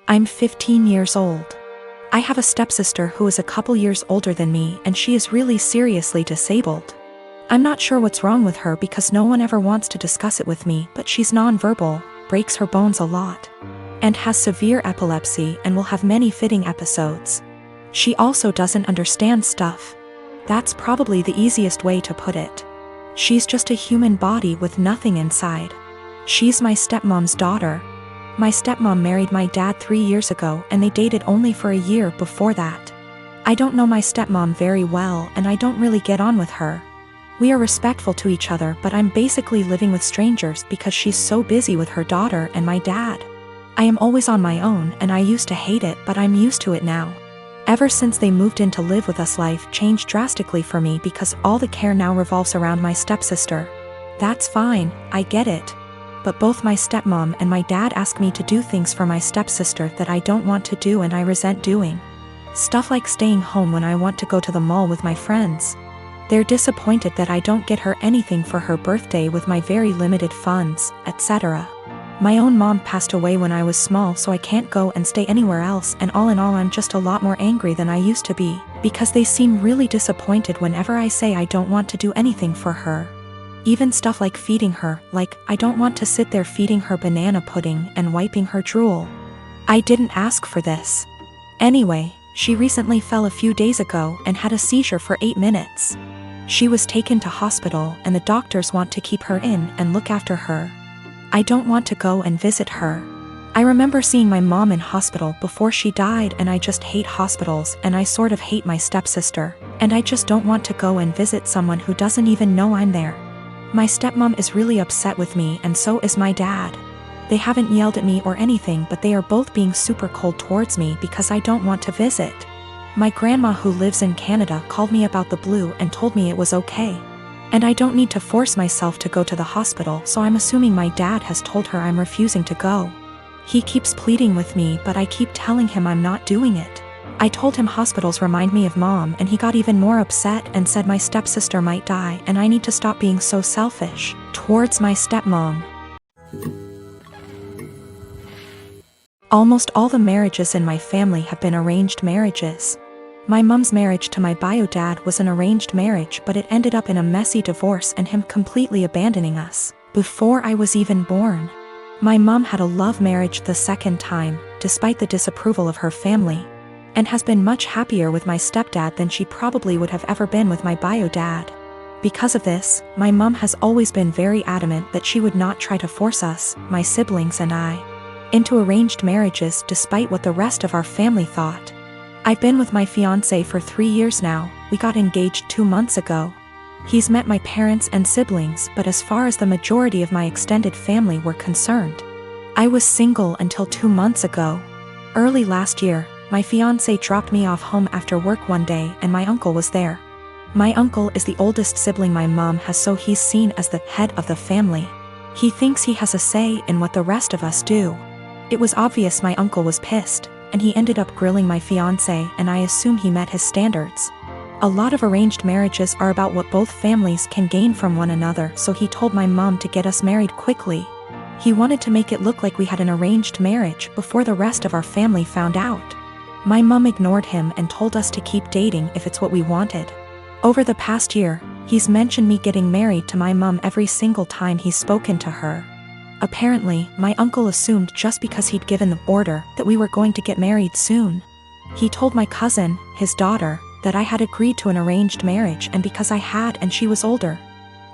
I'm 15 years old. I have a stepsister who is a couple years older than me, and she is really seriously disabled. I'm not sure what's wrong with her because no one ever wants to discuss it with me, but she's nonverbal, breaks her bones a lot, and has severe epilepsy and will have many fitting episodes. She also doesn't understand stuff. That's probably the easiest way to put it. She's just a human body with nothing inside. She's my stepmom's daughter. My stepmom married my dad 3 years ago and they dated only for a year before that. I don't know my stepmom very well and I don't really get on with her. We are respectful to each other, but I'm basically living with strangers because she's so busy with her daughter and my dad. I am always on my own and I used to hate it, but I'm used to it now. Ever since they moved in to live with us, life changed drastically for me because all the care now revolves around my stepsister. That's fine, I get it. But both my stepmom and my dad ask me to do things for my stepsister that I don't want to do and I resent doing. Stuff like staying home when I want to go to the mall with my friends. They're disappointed that I don't get her anything for her birthday with my very limited funds, etc. My own mom passed away when I was small, so I can't go and stay anywhere else, and all in all I'm just a lot more angry than I used to be, because they seem really disappointed whenever I say I don't want to do anything for her. Even stuff like feeding her, like I don't want to sit there feeding her banana pudding and wiping her drool. I didn't ask for this. Anyway, she recently fell a few days ago and had a seizure for 8 minutes. She was taken to hospital and the doctors want to keep her in and look after her. I don't want to go and visit her. I remember seeing my mom in hospital before she died and I just hate hospitals and I sort of hate my stepsister, and I just don't want to go and visit someone who doesn't even know I'm there. My stepmom is really upset with me and so is my dad. They haven't yelled at me or anything, but they are both being super cold towards me because I don't want to visit. My grandma who lives in Canada called me about the blue and told me it was okay. And I don't need to force myself to go to the hospital, so I'm assuming my dad has told her I'm refusing to go. He keeps pleading with me, but I keep telling him I'm not doing it. I told him hospitals remind me of mom and he got even more upset and said my stepsister might die and I need to stop being so selfish towards my stepmom. Almost all the marriages in my family have been arranged marriages. My mom's marriage to my bio dad was an arranged marriage, but it ended up in a messy divorce and him completely abandoning us before I was even born. My mom had a love marriage the second time, despite the disapproval of her family, and has been much happier with my stepdad than she probably would have ever been with my bio dad. Because of this, my mom has always been very adamant that she would not try to force us, my siblings and I, into arranged marriages despite what the rest of our family thought. I've been with my fiancé for 3 years now. We got engaged 2 months ago. He's met my parents and siblings, but as far as the majority of my extended family were concerned, I was single until 2 months ago. Early last year, my fiancé dropped me off home after work one day and my uncle was there. My uncle is the oldest sibling my mom has, so he's seen as the head of the family. He thinks he has a say in what the rest of us do. It was obvious my uncle was pissed, and he ended up grilling my fiancé, and I assume he met his standards. A lot of arranged marriages are about what both families can gain from one another, so he told my mom to get us married quickly. He wanted to make it look like we had an arranged marriage before the rest of our family found out. My mom ignored him and told us to keep dating if it's what we wanted. Over the past year, he's mentioned me getting married to my mom every single time he's spoken to her. Apparently, my uncle assumed just because he'd given the order that we were going to get married soon. He told my cousin, his daughter, that I had agreed to an arranged marriage, and because I had and she was older,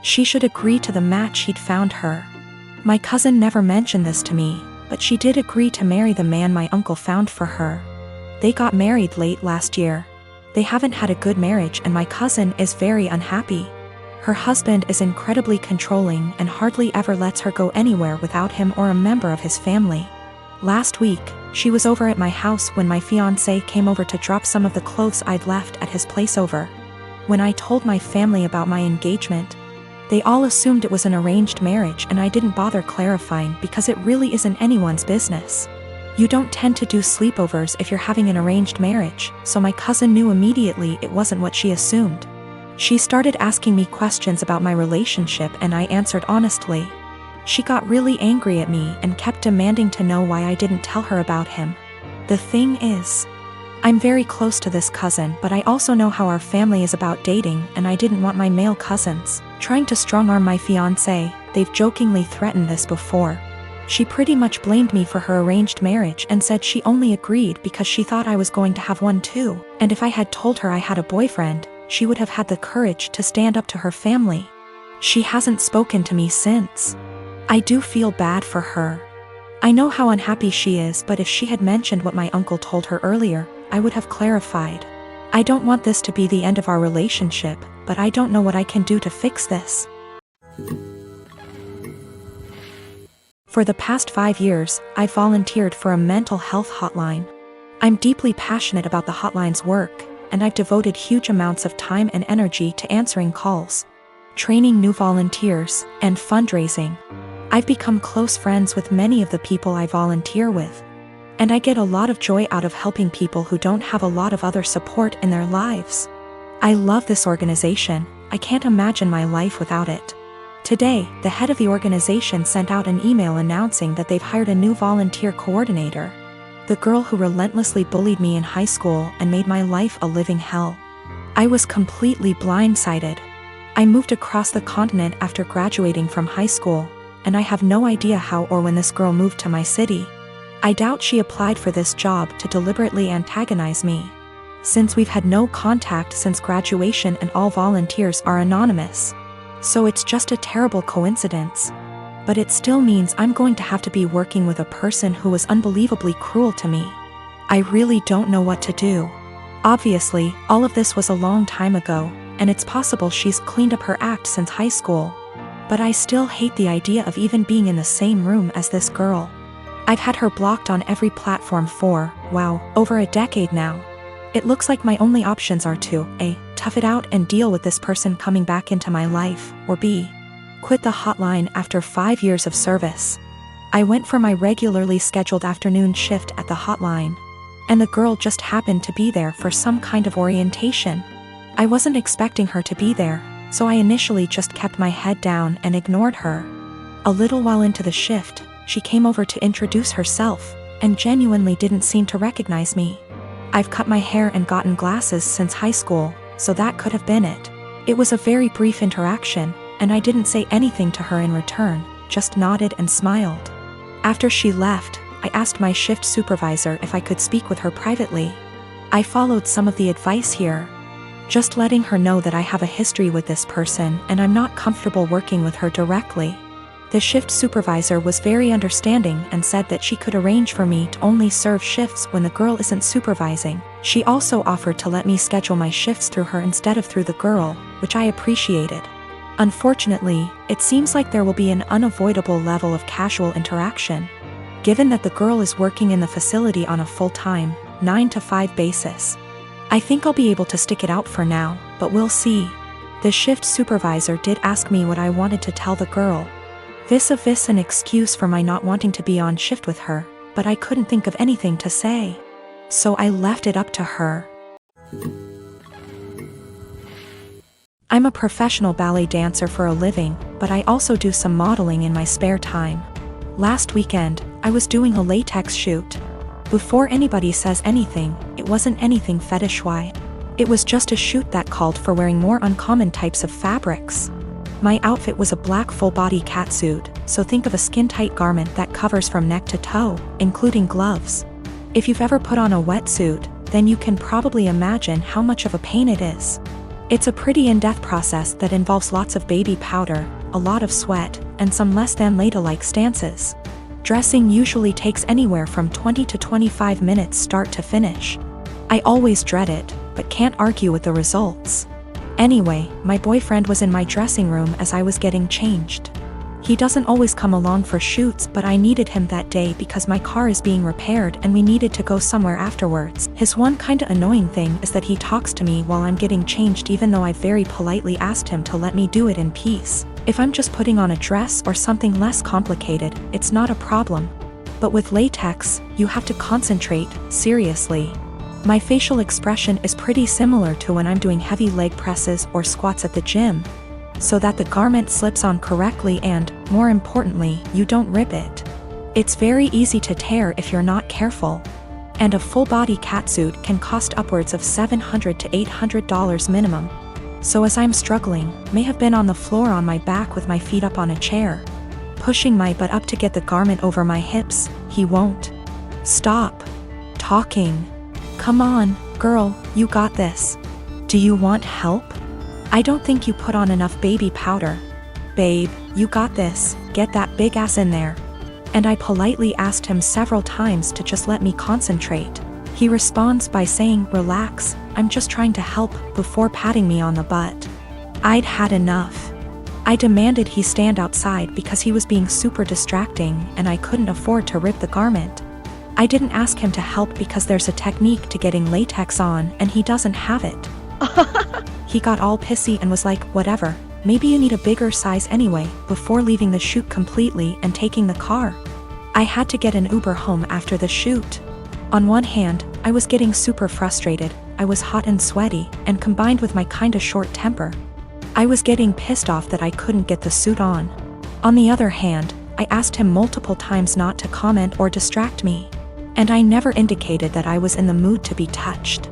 she should agree to the match he'd found her. My cousin never mentioned this to me, but she did agree to marry the man my uncle found for her. They got married late last year. They haven't had a good marriage and my cousin is very unhappy. Her husband is incredibly controlling and hardly ever lets her go anywhere without him or a member of his family. Last week, she was over at my house when my fiancé came over to drop some of the clothes I'd left at his place over. When I told my family about my engagement, they all assumed it was an arranged marriage and I didn't bother clarifying because it really isn't anyone's business. You don't tend to do sleepovers if you're having an arranged marriage, so my cousin knew immediately it wasn't what she assumed. She started asking me questions about my relationship and I answered honestly. She got really angry at me and kept demanding to know why I didn't tell her about him. The thing is, I'm very close to this cousin, but I also know how our family is about dating, and I didn't want my male cousins trying to strong-arm my fiancé. They've jokingly threatened this before. She pretty much blamed me for her arranged marriage and said she only agreed because she thought I was going to have one too, and if I had told her I had a boyfriend, she would have had the courage to stand up to her family. She hasn't spoken to me since. I do feel bad for her. I know how unhappy she is, but if she had mentioned what my uncle told her earlier, I would have clarified. I don't want this to be the end of our relationship, but I don't know what I can do to fix this. For the past 5 years, I volunteered for a mental health hotline. I'm deeply passionate about the hotline's work, and I've devoted huge amounts of time and energy to answering calls, training new volunteers, and fundraising. I've become close friends with many of the people I volunteer with, and I get a lot of joy out of helping people who don't have a lot of other support in their lives. I love this organization. I can't imagine my life without it. Today, the head of the organization sent out an email announcing that they've hired a new volunteer coordinator. The girl who relentlessly bullied me in high school and made my life a living hell. I was completely blindsided. I moved across the continent after graduating from high school, and I have no idea how or when this girl moved to my city. I doubt she applied for this job to deliberately antagonize me, since we've had no contact since graduation and all volunteers are anonymous. So it's just a terrible coincidence. But it still means I'm going to have to be working with a person who was unbelievably cruel to me. I really don't know what to do. Obviously, all of this was a long time ago, and it's possible she's cleaned up her act since high school. But I still hate the idea of even being in the same room as this girl. I've had her blocked on every platform for, wow, over a decade now. It looks like my only options are to A, tough it out and deal with this person coming back into my life, or B, quit the hotline after 5 years of service. I went for my regularly scheduled afternoon shift at the hotline, and the girl just happened to be there for some kind of orientation. I wasn't expecting her to be there, so I initially just kept my head down and ignored her. A little while into the shift, she came over to introduce herself, and genuinely didn't seem to recognize me. I've cut my hair and gotten glasses since high school, so that could have been it. It was a very brief interaction, and I didn't say anything to her in return, just nodded and smiled. After she left, I asked my shift supervisor if I could speak with her privately. I followed some of the advice here, just letting her know that I have a history with this person and I'm not comfortable working with her directly. The shift supervisor was very understanding and said that she could arrange for me to only serve shifts when the girl isn't supervising. She also offered to let me schedule my shifts through her instead of through the girl, which I appreciated. Unfortunately, it seems like there will be an unavoidable level of casual interaction, given that the girl is working in the facility on a full-time, 9-to-5 basis. I think I'll be able to stick it out for now, but we'll see. The shift supervisor did ask me what I wanted to tell the girl. Vis-a-vis an excuse for my not wanting to be on shift with her, but I couldn't think of anything to say. So I left it up to her. I'm a professional ballet dancer for a living, but I also do some modeling in my spare time. Last weekend, I was doing a latex shoot. Before anybody says anything, it wasn't anything fetish-wise. It was just a shoot that called for wearing more uncommon types of fabrics. My outfit was a black full-body catsuit, so think of a skin-tight garment that covers from neck to toe, including gloves. If you've ever put on a wetsuit, then you can probably imagine how much of a pain it is. It's a pretty in-depth process that involves lots of baby powder, a lot of sweat, and some less than ladylike stances. Dressing usually takes anywhere from 20 to 25 minutes start to finish. I always dread it, but can't argue with the results. Anyway, my boyfriend was in my dressing room as I was getting changed. He doesn't always come along for shoots, but I needed him that day because my car is being repaired and we needed to go somewhere afterwards. His one kinda annoying thing is that he talks to me while I'm getting changed even though I very politely asked him to let me do it in peace. If I'm just putting on a dress or something less complicated, it's not a problem. But with latex, you have to concentrate, seriously. My facial expression is pretty similar to when I'm doing heavy leg presses or squats at the gym, so that the garment slips on correctly and, more importantly, you don't rip it. It's very easy to tear if you're not careful. And a full-body catsuit can cost upwards of $700 to $800 minimum. So as I'm struggling, may have been on the floor on my back with my feet up on a chair, pushing my butt up to get the garment over my hips, he won't stop talking. Come on, girl, you got this. Do you want help? I don't think you put on enough baby powder. Babe, you got this, get that big ass in there. And I politely asked him several times to just let me concentrate. He responds by saying, relax, I'm just trying to help, before patting me on the butt. I'd had enough. I demanded he stand outside because he was being super distracting and I couldn't afford to rip the garment. I didn't ask him to help because there's a technique to getting latex on and he doesn't have it. He got all pissy and was like, whatever, maybe you need a bigger size anyway, before leaving the shoot completely and taking the car. I had to get an Uber home after the shoot. On one hand, I was getting super frustrated, I was hot and sweaty, and combined with my kinda short temper, I was getting pissed off that I couldn't get the suit on. On the other hand, I asked him multiple times not to comment or distract me. And I never indicated that I was in the mood to be touched.